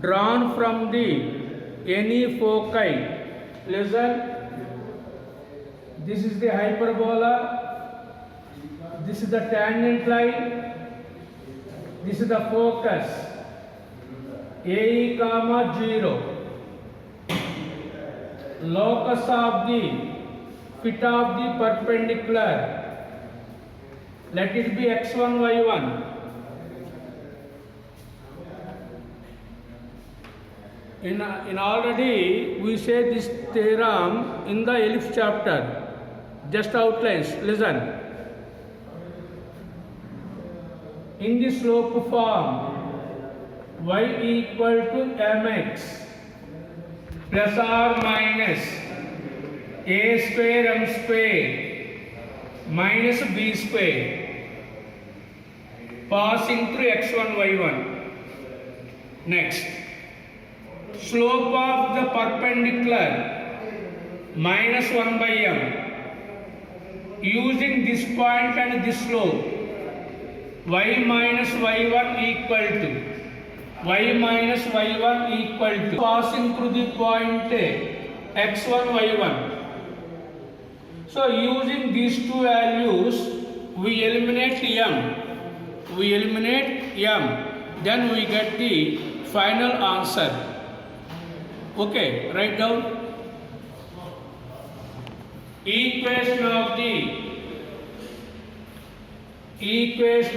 drawn from the any foci. Listen, this is the hyperbola, this is the tangent line, this is the focus, AE comma 0. Locus of the fit of the perpendicular, let it be x1 y1. In already we say this theorem in the ellipse chapter. Just outlines. Listen. In the slope form, y equal to mx plus or minus a square m square minus b square passing through x1 y1. Next, slope of the perpendicular minus 1 by m. Using this point and this slope, y minus y1 equal to passing through the point x1 y1. So using these two values, we eliminate m, then we get the final answer. Okay, write down. Equation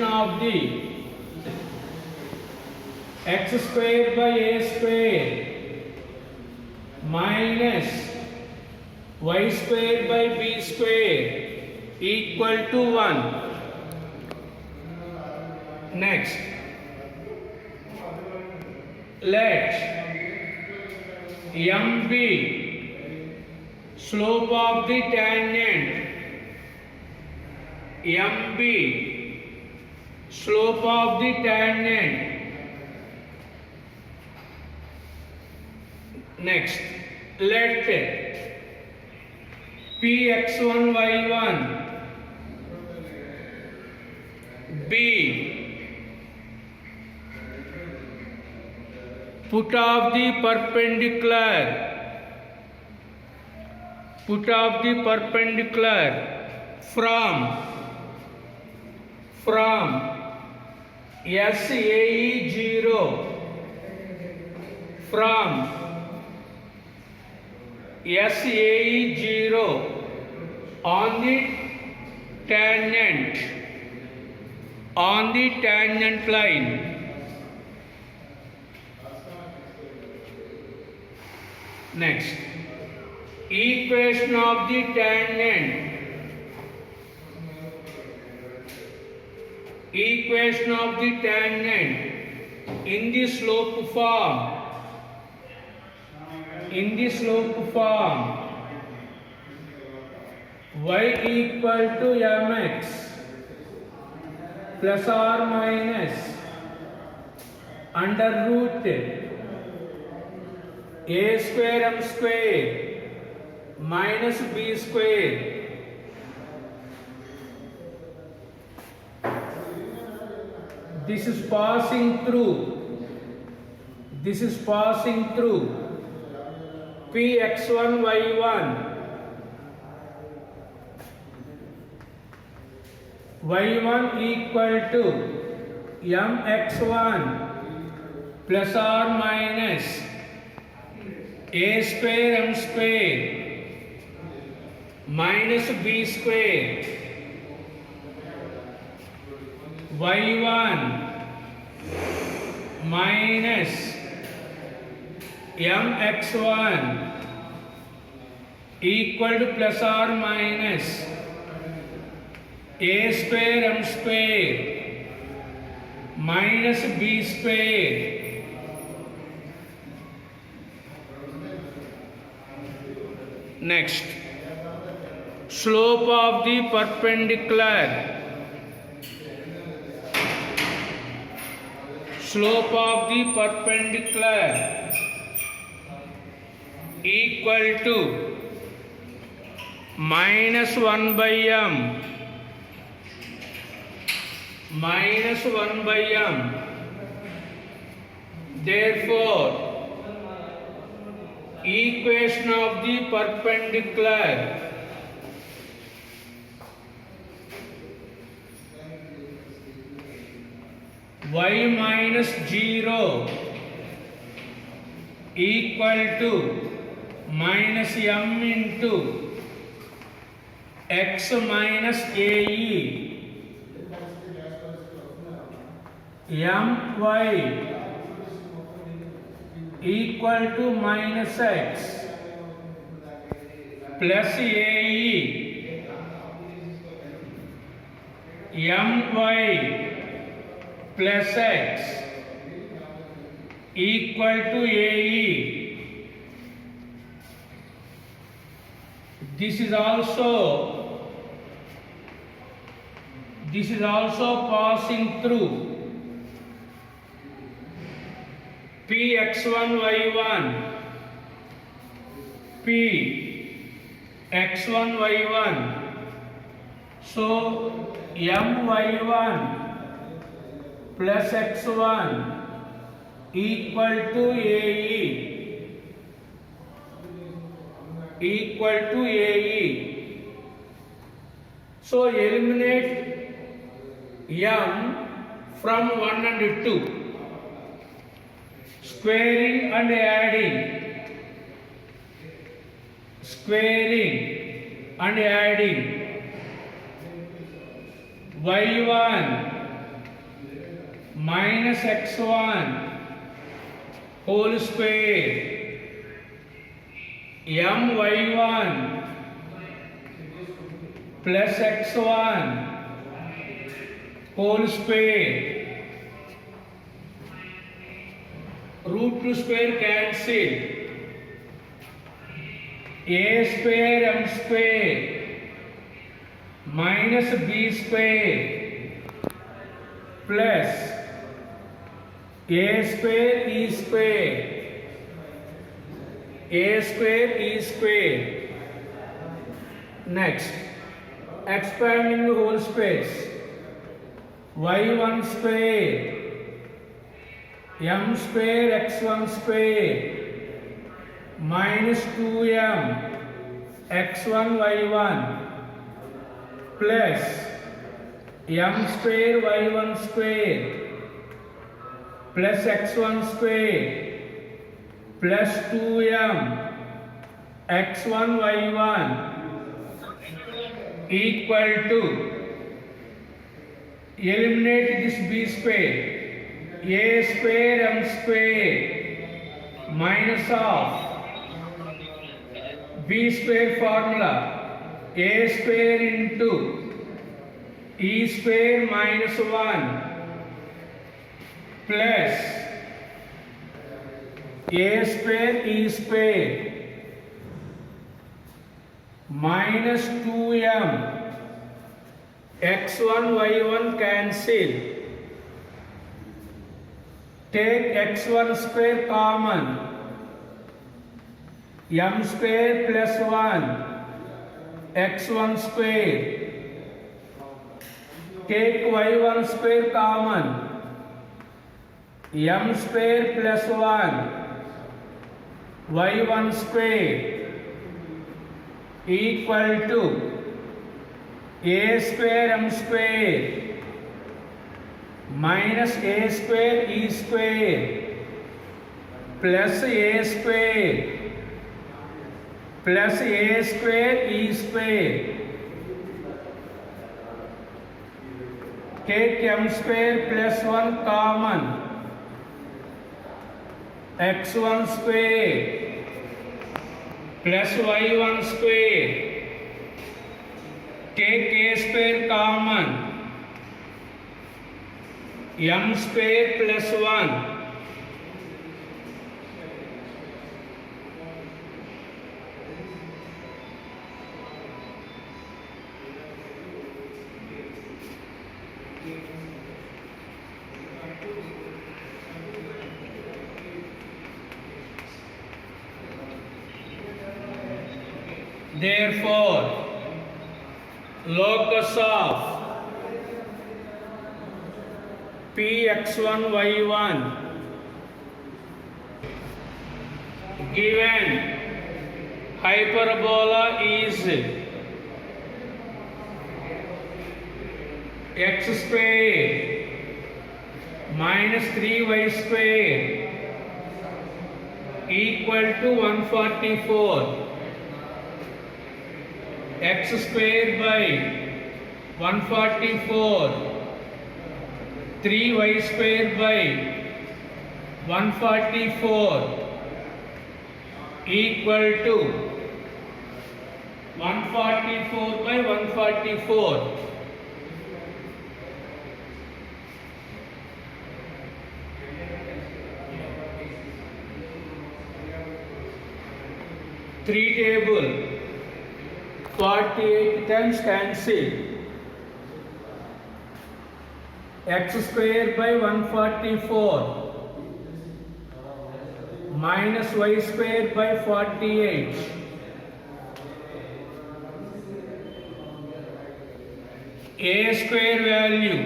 of the x square by a square minus y square by b square equal to 1. Next, let m be slope of the tangent, m be slope of the tangent. Next, let px1 y1 be put of the perpendicular from SAE 0 on the tangent line. Next, equation of the tangent in the slope form, y equal to mx plus or minus under root a square m square minus b square this is passing through px1 y1 equal to mx1 plus or minus a square m square minus b square y1 minus mx1 equal to plus or minus a square m square minus b square next slope of the perpendicular equal to minus 1 by m therefore equation of the perpendicular. Y minus 0 equal to minus m into x minus ae my equal to minus x plus ae my plus x equal to ae. This is also passing through px1 y1 px1 y1. So my1 plus x1 equal to ae So eliminate m from 1 and 2, squaring and adding y1 minus x1 whole square my1 plus x1 whole square. Root 2 square cancel. A square m square minus b square plus a square e square Next, expanding the whole space. y1 square m square x1 square minus 2m x1 y1 plus m square y1 square plus x1 square plus 2m x1 y1 equal to, eliminate this b square, a square m square minus of b square formula, a square into e square minus 1 plus a square e square minus 2m x1 y1 cancel. Take x1 square common, m square plus 1 x1 square. Take y1 square common, m square plus 1 y1 square equal to a square m square minus a square e square plus a square e square. Take m square plus 1 common, x1 square plus y1 square. Take a square common, m square plus 1 Therefore, locus of px1 y1 given hyperbola is x square minus 3y square equal to 144. X square by 144, 3y square by 144 equal to 144 by 144. Three table 48 times cancel. X square by 144 minus y square by 48. A square value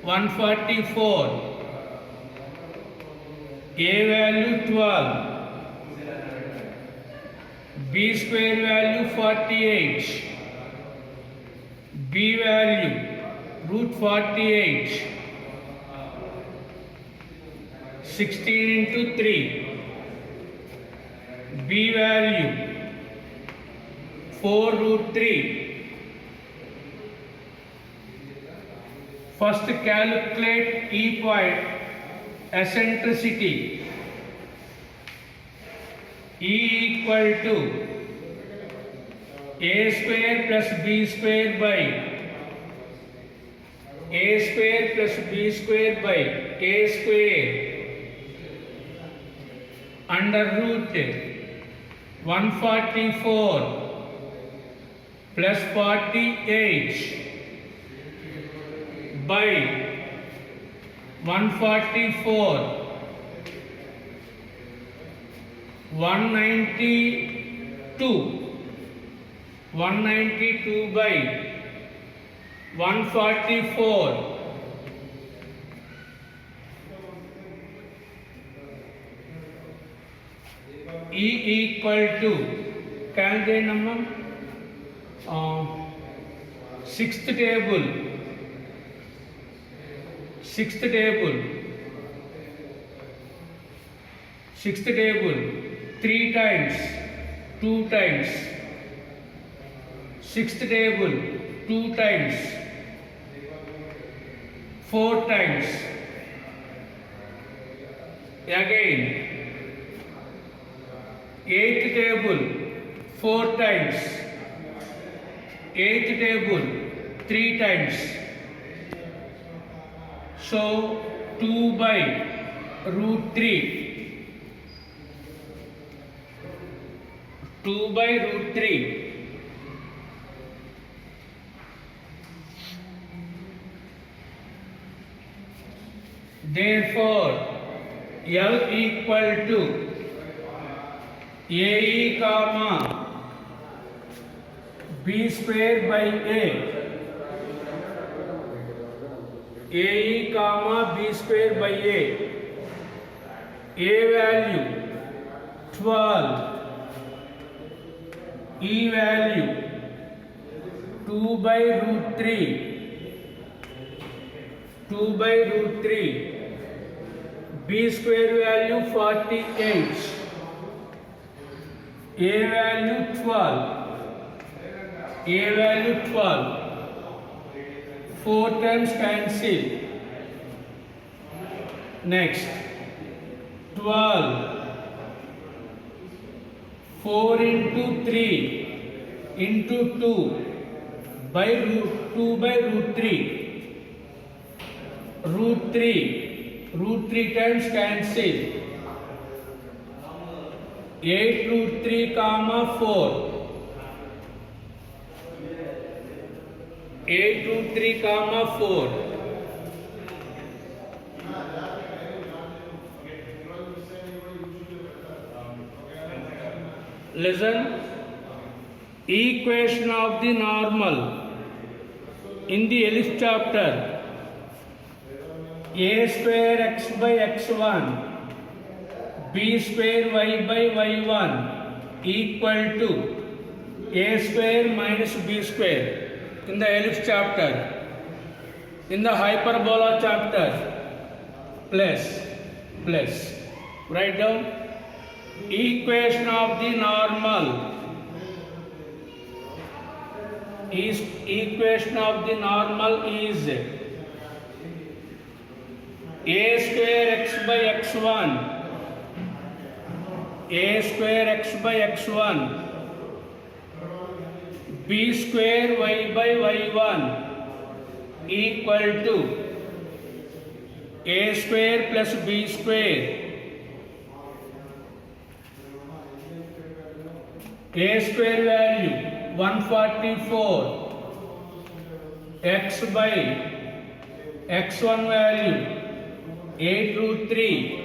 144. A value 12. B square value 48. B value root 48. 16 into 3. B value 4 root 3. First calculate E point eccentricity. E equal to A square plus B square by A square plus B square by A square under root 144 plus 48 by 144 192 by 144 E equal to calculate number sixth table 3 times 2 times. Sixth table 2 times 4 times. Again eighth table 4 times. Eighth table 3 times. So 2 by root 3. 2 by root 3. Therefore, L equal to AE comma B square by A. AE comma B square by A. A value 12. E value 2 by root 3. 2 by root 3. B square value 48. A value 12. A value 12. 4 times cancel. Next 12. 4 into 3 into 2 by root 2 by root 3. Root 3 times cancel. 8 root 3 comma 4. 8 root 3 comma 4. Listen. Equation of the normal in the ellipse chapter. A square x by x1, b square y by y1 equal to a square minus b square in the ellipse chapter. In the hyperbola chapter, plus. Write down equation of the normal is equation of the normal is a square x by x1 a square x by x1 b square y by y1 equal to a square plus b square. A square value 144, x by x1 value 8 root 3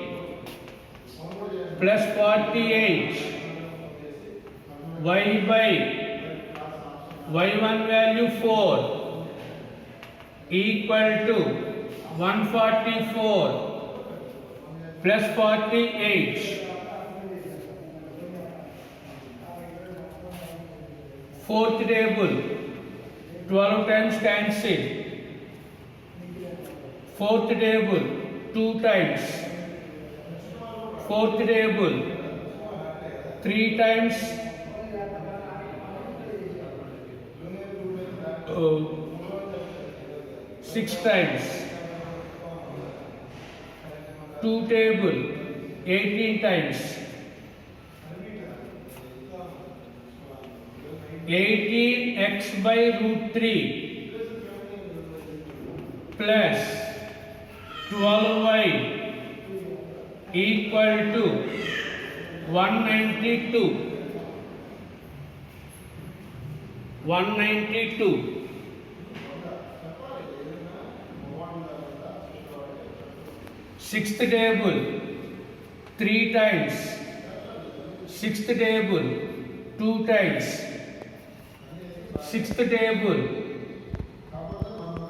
plus 48, y by y1 value 4 equal to 144 plus 48. Fourth table, 12 times cancel. Fourth table, 2 times. Fourth table, 3 times 6 times. 2 table, 18 times. 18x by root 3 plus 12y equal to 192. 192. Sixth table, 3 times. Sixth table, 2 times. Sixth table,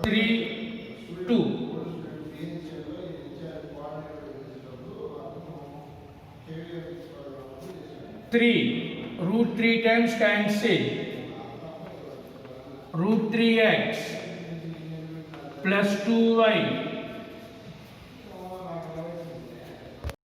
3, 2. 3, root 3 times cancel. Root 3x plus 2y